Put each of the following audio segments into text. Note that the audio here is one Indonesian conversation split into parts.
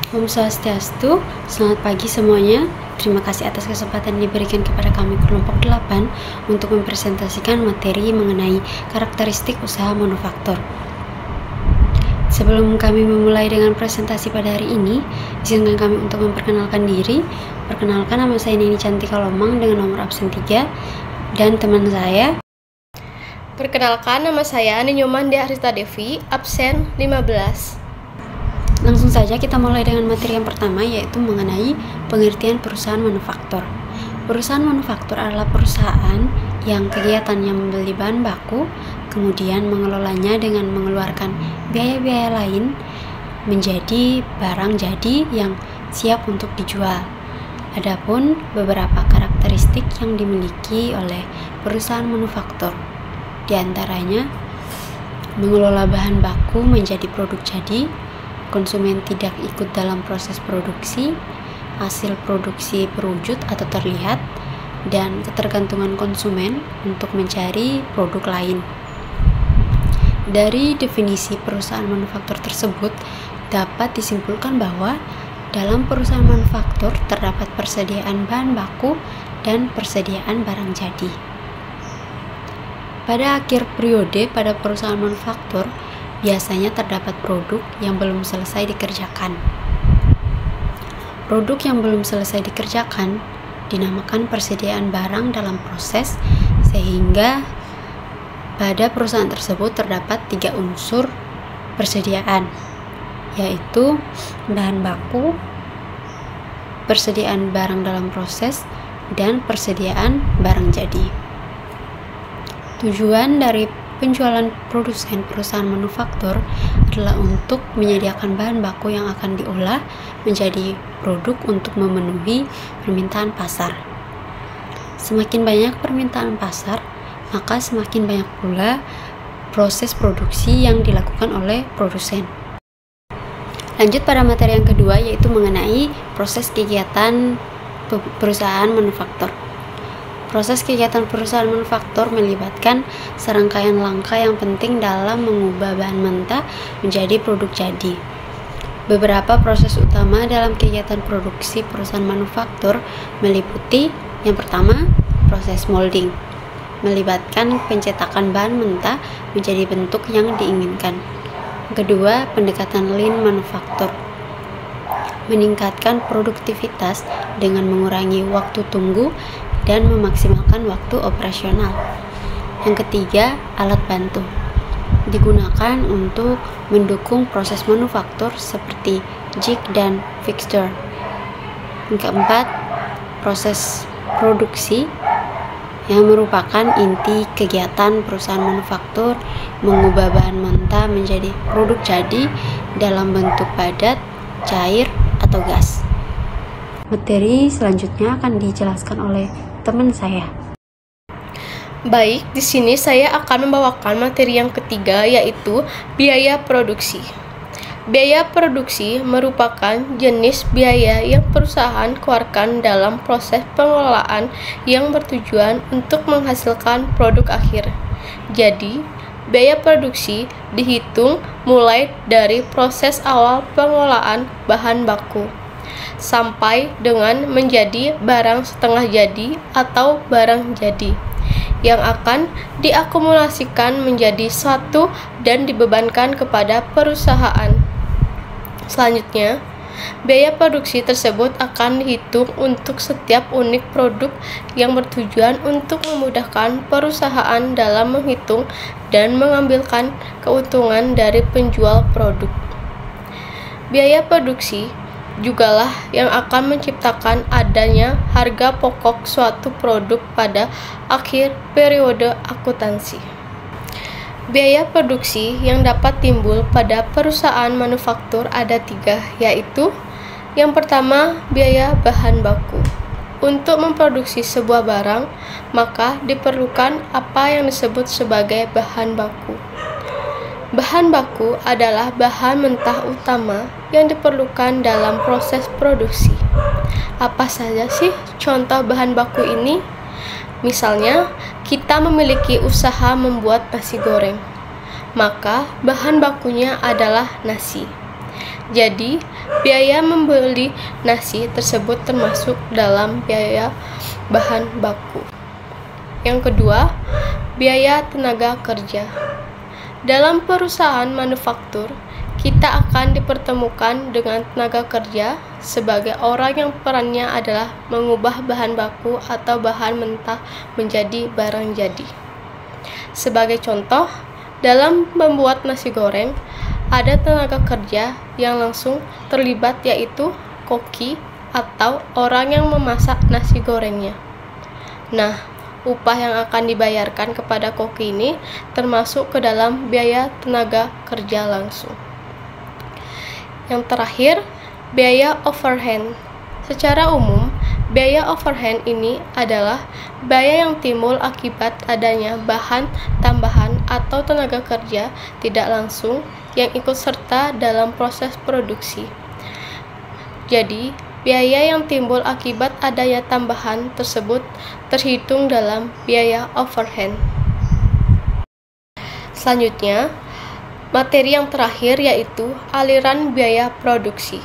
Om Swastiastu, selamat pagi semuanya. Terima kasih atas kesempatan yang diberikan kepada kami kelompok 8 untuk mempresentasikan materi mengenai karakteristik usaha manufaktur. Sebelum kami memulai dengan presentasi pada hari ini, izinkan kami untuk memperkenalkan diri. Perkenalkan, nama saya Nini Cantika Lomang dengan nomor absen 3 dan teman saya. Perkenalkan, nama saya Ninyoman Arista Devi, absen 15. Langsung saja kita mulai dengan materi yang pertama, yaitu mengenai pengertian perusahaan manufaktur. Perusahaan manufaktur adalah perusahaan yang kegiatannya membeli bahan baku, kemudian mengelolanya dengan mengeluarkan biaya-biaya lain menjadi barang jadi yang siap untuk dijual. Adapun beberapa karakteristik yang dimiliki oleh perusahaan manufaktur, di antaranya mengelola bahan baku menjadi produk jadi, konsumen tidak ikut dalam proses produksi, hasil produksi berwujud atau terlihat, dan ketergantungan konsumen untuk mencari produk lain. Dari definisi perusahaan manufaktur tersebut, dapat disimpulkan bahwa dalam perusahaan manufaktur terdapat persediaan bahan baku dan persediaan barang jadi. Pada akhir periode pada perusahaan manufaktur, biasanya terdapat produk yang belum selesai dikerjakan. Produk yang belum selesai dikerjakan dinamakan persediaan barang dalam proses, sehingga pada perusahaan tersebut terdapat 3 unsur persediaan, yaitu bahan baku, persediaan barang dalam proses, dan persediaan barang jadi. Tujuan dari penjualan produsen perusahaan manufaktur adalah untuk menyediakan bahan baku yang akan diolah menjadi produk untuk memenuhi permintaan pasar. Semakin banyak permintaan pasar, maka semakin banyak pula proses produksi yang dilakukan oleh produsen. Lanjut pada materi yang kedua, yaitu mengenai proses kegiatan perusahaan manufaktur. Proses kegiatan perusahaan manufaktur melibatkan serangkaian langkah yang penting dalam mengubah bahan mentah menjadi produk jadi. Beberapa proses utama dalam kegiatan produksi perusahaan manufaktur meliputi: yang pertama, proses molding, melibatkan pencetakan bahan mentah menjadi bentuk yang diinginkan. Kedua, pendekatan lean manufaktur, meningkatkan produktivitas dengan mengurangi waktu tunggu dan memaksimalkan waktu operasional. Yang ketiga, alat bantu, digunakan untuk mendukung proses manufaktur seperti jig dan fixture. Yang keempat, proses produksi, yang merupakan inti kegiatan perusahaan manufaktur, mengubah bahan mentah menjadi produk jadi dalam bentuk padat, cair, atau gas. Materi selanjutnya akan dijelaskan oleh teman saya. Baik, di sini saya akan membawakan materi yang ketiga, yaitu biaya produksi. Biaya produksi merupakan jenis biaya yang perusahaan keluarkan dalam proses pengelolaan yang bertujuan untuk menghasilkan produk akhir. Jadi, biaya produksi dihitung mulai dari proses awal pengelolaan bahan baku sampai dengan menjadi barang setengah jadi atau barang jadi, yang akan diakumulasikan menjadi satu dan dibebankan kepada perusahaan. Selanjutnya, biaya produksi tersebut akan dihitung untuk setiap unit produk yang bertujuan untuk memudahkan perusahaan dalam menghitung dan mengambilkan keuntungan dari penjual produk. Biaya produksi jugalah yang akan menciptakan adanya harga pokok suatu produk pada akhir periode akuntansi. Biaya produksi yang dapat timbul pada perusahaan manufaktur ada 3, yaitu: yang pertama, biaya bahan baku. Untuk memproduksi sebuah barang, maka diperlukan apa yang disebut sebagai bahan baku. Bahan baku adalah bahan mentah utama yang diperlukan dalam proses produksi. Apa saja sih contoh bahan baku ini? Misalnya, kita memiliki usaha membuat nasi goreng, maka bahan bakunya adalah nasi. Jadi, biaya membeli nasi tersebut termasuk dalam biaya bahan baku. Yang kedua, biaya tenaga kerja. Dalam perusahaan manufaktur, kita akan dipertemukan dengan tenaga kerja sebagai orang yang perannya adalah mengubah bahan baku atau bahan mentah menjadi barang jadi. Sebagai contoh, dalam membuat nasi goreng, ada tenaga kerja yang langsung terlibat, yaitu koki atau orang yang memasak nasi gorengnya. Nah, upah yang akan dibayarkan kepada koki ini termasuk ke dalam biaya tenaga kerja langsung. Yang terakhir, biaya overhead. Secara umum, biaya overhead ini adalah biaya yang timbul akibat adanya bahan tambahan atau tenaga kerja tidak langsung yang ikut serta dalam proses produksi. Jadi, biaya yang timbul akibat adanya tambahan tersebut terhitung dalam biaya overhead. Selanjutnya, materi yang terakhir yaitu aliran biaya produksi.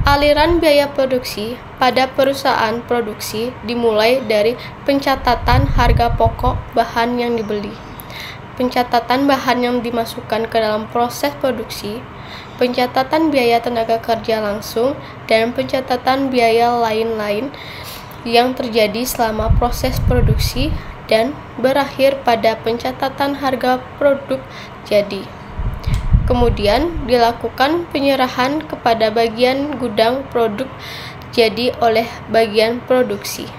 Aliran biaya produksi pada perusahaan produksi dimulai dari pencatatan harga pokok bahan yang dibeli, pencatatan bahan yang dimasukkan ke dalam proses produksi, pencatatan biaya tenaga kerja langsung, dan pencatatan biaya lain-lain yang terjadi selama proses produksi dan berakhir pada pencatatan harga produk jadi. Kemudian dilakukan penyerahan kepada bagian gudang produk jadi oleh bagian produksi.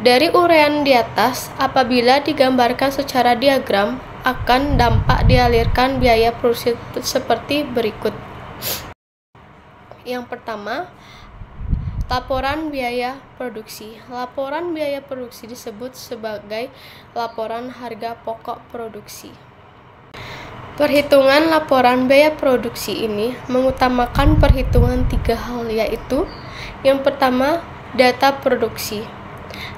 Dari uraian di atas, apabila digambarkan secara diagram, akan dampak dialirkan biaya produksi seperti berikut. Yang pertama, laporan biaya produksi. Laporan biaya produksi disebut sebagai laporan harga pokok produksi. Perhitungan laporan biaya produksi ini mengutamakan perhitungan 3 hal, yaitu yang pertama, data produksi,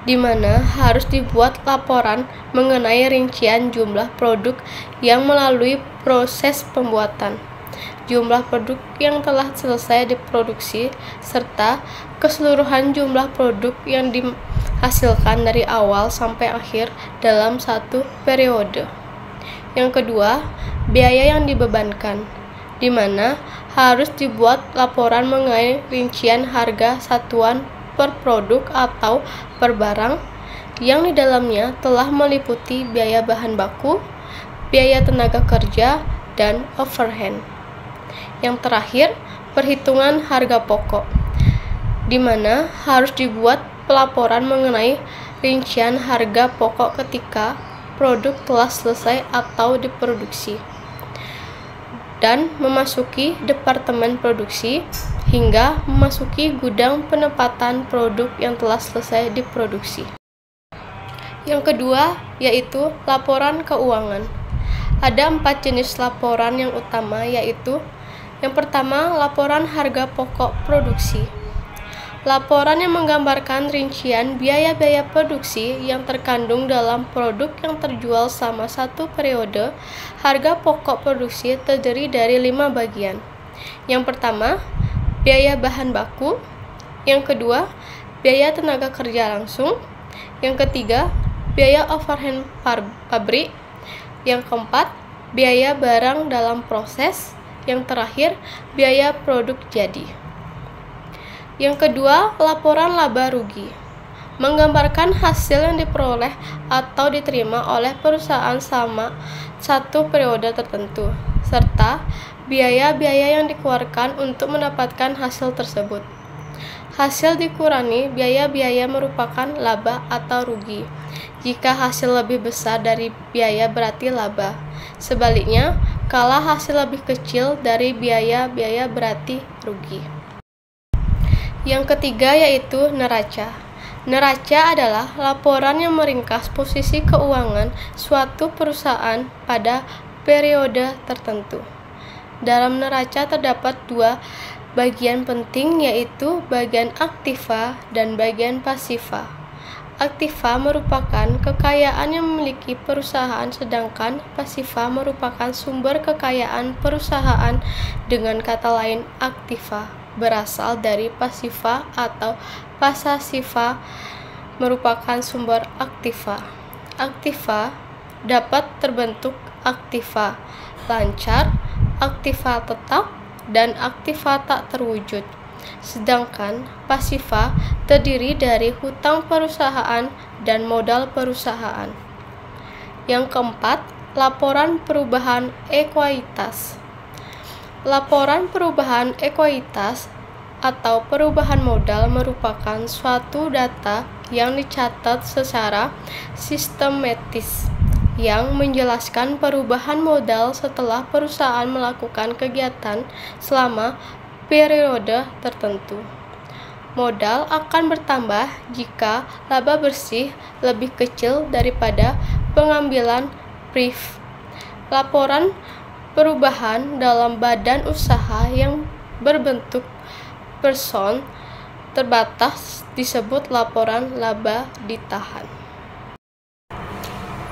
di mana harus dibuat laporan mengenai rincian jumlah produk yang melalui proses pembuatan, jumlah produk yang telah selesai diproduksi, serta keseluruhan jumlah produk yang dihasilkan dari awal sampai akhir dalam satu periode. Yang kedua, biaya yang dibebankan, di mana harus dibuat laporan mengenai rincian harga satuan per produk atau per barang yang di dalamnya telah meliputi biaya bahan baku, biaya tenaga kerja, dan overhead. Yang terakhir, perhitungan harga pokok, di mana harus dibuat pelaporan mengenai rincian harga pokok ketika produk telah selesai atau diproduksi dan memasuki departemen produksi hingga memasuki gudang penempatan produk yang telah selesai diproduksi. Yang kedua yaitu laporan keuangan. Ada 4 jenis laporan yang utama, yaitu yang pertama, laporan harga pokok produksi. Laporan yang menggambarkan rincian biaya-biaya produksi yang terkandung dalam produk yang terjual selama satu periode. Harga pokok produksi terdiri dari 5 bagian. Yang pertama, biaya bahan baku. Yang kedua, biaya tenaga kerja langsung. Yang ketiga, biaya overhead pabrik. Yang keempat, biaya barang dalam proses. Yang terakhir, biaya produk jadi. Yang kedua, laporan laba rugi, menggambarkan hasil yang diperoleh atau diterima oleh perusahaan selama satu periode tertentu, serta biaya-biaya yang dikeluarkan untuk mendapatkan hasil tersebut. Hasil dikurangi biaya-biaya merupakan laba atau rugi. Jika hasil lebih besar dari biaya berarti laba. Sebaliknya, kala hasil lebih kecil dari biaya-biaya berarti rugi. Yang ketiga yaitu neraca. Neraca adalah laporan yang meringkas posisi keuangan suatu perusahaan pada periode tertentu. Dalam neraca terdapat 2 bagian penting, yaitu bagian aktiva dan bagian pasiva. Aktiva merupakan kekayaan yang memiliki perusahaan, sedangkan pasiva merupakan sumber kekayaan perusahaan. Dengan kata lain, aktiva berasal dari pasiva atau pasasiva merupakan sumber aktiva. Aktiva dapat terbentuk aktiva lancar, aktiva tetap, dan aktiva tak terwujud. Sedangkan pasiva terdiri dari hutang perusahaan dan modal perusahaan. Yang keempat, laporan perubahan ekuitas. Laporan perubahan ekuitas atau perubahan modal merupakan suatu data yang dicatat secara sistematis yang menjelaskan perubahan modal setelah perusahaan melakukan kegiatan selama periode tertentu. Modal akan bertambah jika laba bersih lebih kecil daripada pengambilan PRIF. Laporan perubahan dalam badan usaha yang berbentuk person terbatas disebut laporan laba ditahan.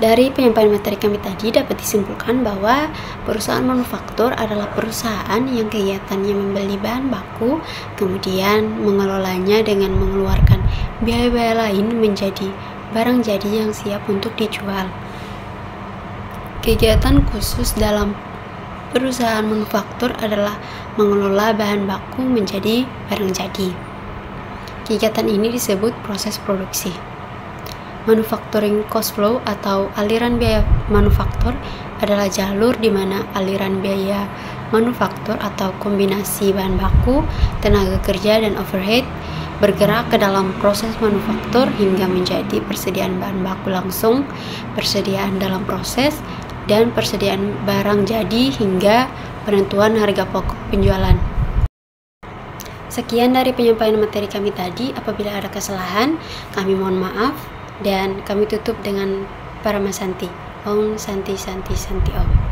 Dari penyampaian materi kami tadi dapat disimpulkan bahwa perusahaan manufaktur adalah perusahaan yang kegiatannya membeli bahan baku, kemudian mengelolanya dengan mengeluarkan biaya-biaya lain menjadi barang jadi yang siap untuk dijual. Kegiatan khusus dalam perusahaan manufaktur adalah mengelola bahan baku menjadi barang jadi. Kegiatan ini disebut proses produksi. Manufacturing cost flow atau aliran biaya manufaktur adalah jalur di mana aliran biaya manufaktur atau kombinasi bahan baku, tenaga kerja, dan overhead bergerak ke dalam proses manufaktur hingga menjadi persediaan bahan baku langsung, persediaan dalam proses, dan persediaan barang jadi hingga penentuan harga pokok penjualan. Sekian dari penyampaian materi kami tadi. Apabila ada kesalahan, kami mohon maaf. Dan kami tutup dengan Paramasanti. Om Santi Santi Santi Om.